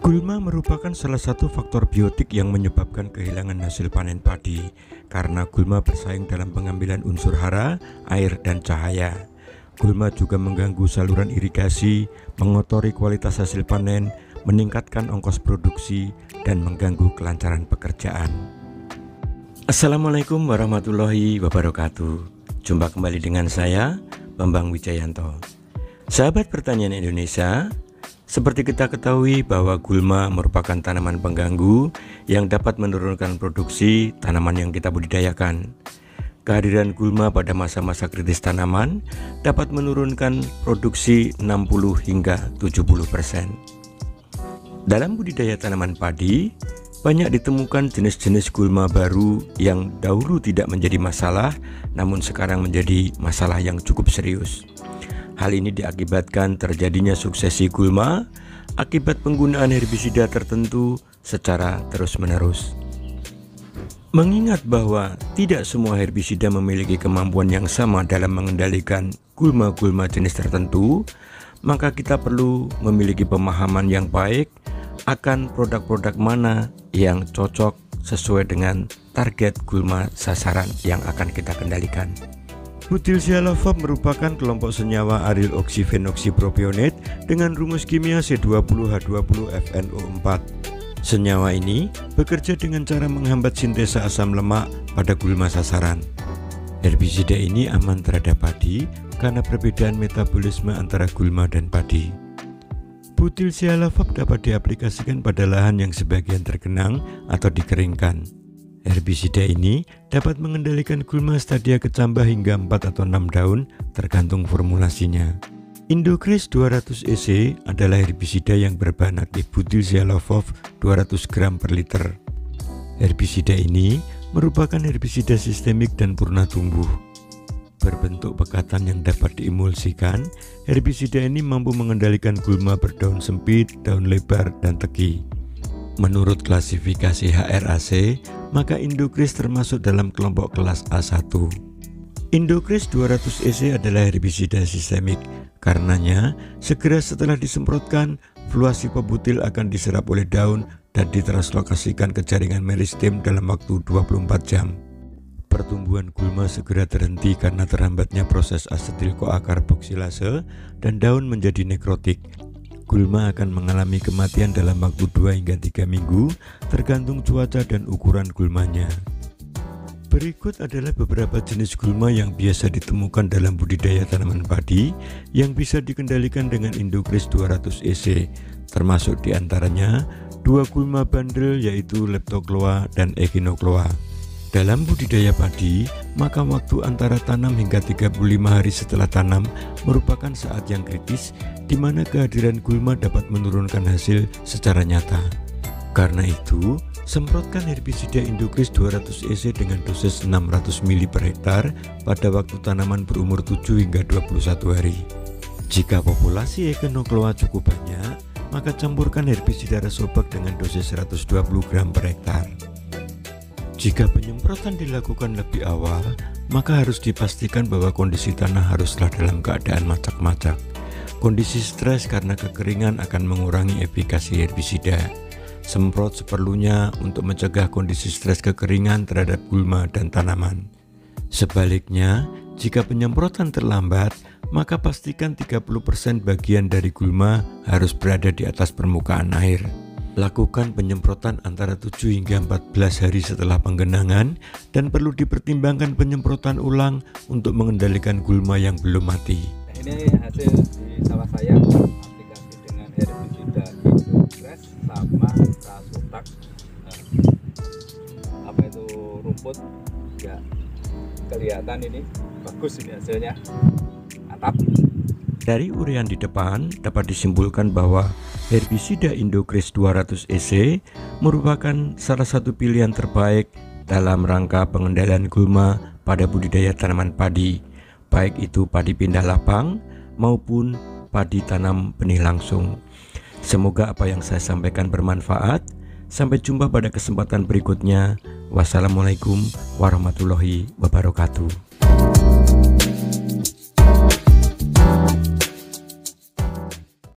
Gulma merupakan salah satu faktor biotik yang menyebabkan kehilangan hasil panen padi karena gulma bersaing dalam pengambilan unsur hara, air, dan cahaya. Gulma juga mengganggu saluran irigasi, mengotori kualitas hasil panen, meningkatkan ongkos produksi, dan mengganggu kelancaran pekerjaan. Assalamualaikum warahmatullahi wabarakatuh. Jumpa kembali dengan saya, Bambang Wijayanto. Sahabat pertanian Indonesia, seperti kita ketahui bahwa gulma merupakan tanaman pengganggu yang dapat menurunkan produksi tanaman yang kita budidayakan. Kehadiran gulma pada masa-masa kritis tanaman dapat menurunkan produksi 60 hingga 70%. Dalam budidaya tanaman padi, banyak ditemukan jenis-jenis gulma baru yang dahulu tidak menjadi masalah, namun sekarang menjadi masalah yang cukup serius. Hal ini diakibatkan terjadinya suksesi gulma akibat penggunaan herbisida tertentu secara terus-menerus. Mengingat bahwa tidak semua herbisida memiliki kemampuan yang sama dalam mengendalikan gulma-gulma jenis tertentu, maka kita perlu memiliki pemahaman yang baik akan produk-produk mana yang cocok sesuai dengan target gulma sasaran yang akan kita kendalikan. Butyl sialofos merupakan kelompok senyawa aril oksifenoksipropionat dengan rumus kimia C20H20FNO4. Senyawa ini bekerja dengan cara menghambat sintesa asam lemak pada gulma sasaran. Herbisida ini aman terhadap padi karena perbedaan metabolisme antara gulma dan padi. Butyl sialofos dapat diaplikasikan pada lahan yang sebagian tergenang atau dikeringkan. Herbisida ini dapat mengendalikan gulma stadia kecambah hingga 4 atau 6 daun tergantung formulasinya. Indocris 200 EC adalah herbisida yang berbahan aktif butyl sialofos 200 gram per liter. Herbisida ini merupakan herbisida sistemik dan purna tumbuh. Berbentuk pekatan yang dapat diemulsikan, herbisida ini mampu mengendalikan gulma berdaun sempit, daun lebar, dan teki. Menurut klasifikasi HRAC, maka Indocris termasuk dalam kelompok kelas A1. Indocris 200 EC adalah herbisida sistemik. Karenanya, segera setelah disemprotkan, fluasipa butyl akan diserap oleh daun dan ditranslokasikan ke jaringan meristem dalam waktu 24 jam. Pertumbuhan gulma segera terhenti karena terhambatnya proses asetil-CoA karboksilase dan daun menjadi nekrotik. Gulma akan mengalami kematian dalam waktu 2 hingga 3 minggu tergantung cuaca dan ukuran gulmanya. Berikut adalah beberapa jenis gulma yang biasa ditemukan dalam budidaya tanaman padi yang bisa dikendalikan dengan Indocris 200 EC, termasuk diantaranya 2 gulma bandel yaitu Leptocloa dan Echinocloa. Dalam budidaya padi, maka waktu antara tanam hingga 35 hari setelah tanam merupakan saat yang kritis di mana kehadiran gulma dapat menurunkan hasil secara nyata. Karena itu, semprotkan herbisida Indocris 200 EC dengan dosis 600 ml per hektar pada waktu tanaman berumur 7 hingga 21 hari. Jika populasi Echinocloa cukup banyak, maka campurkan herbisida Resobak dengan dosis 120 gram per hektar. Jika penyemprotan dilakukan lebih awal, maka harus dipastikan bahwa kondisi tanah haruslah dalam keadaan macak-macak. Kondisi stres karena kekeringan akan mengurangi efikasi herbisida. Semprot seperlunya untuk mencegah kondisi stres kekeringan terhadap gulma dan tanaman. Sebaliknya, jika penyemprotan terlambat, maka pastikan 30% bagian dari gulma harus berada di atas permukaan air. Lakukan penyemprotan antara 7 hingga 14 hari setelah penggenangan dan perlu dipertimbangkan penyemprotan ulang untuk mengendalikan gulma yang belum mati. Ini hasil di sawah saya aplikasi dengan herbisida Indocris sama Rasutak. Apa itu rumput nggak kelihatan, ini bagus ini hasilnya, mantap. Dari uraian di depan dapat disimpulkan bahwa herbisida Indocris 200 EC merupakan salah satu pilihan terbaik dalam rangka pengendalian gulma pada budidaya tanaman padi, baik itu padi pindah lapang maupun padi tanam benih langsung. Semoga apa yang saya sampaikan bermanfaat. Sampai jumpa pada kesempatan berikutnya. Wassalamualaikum warahmatullahi wabarakatuh.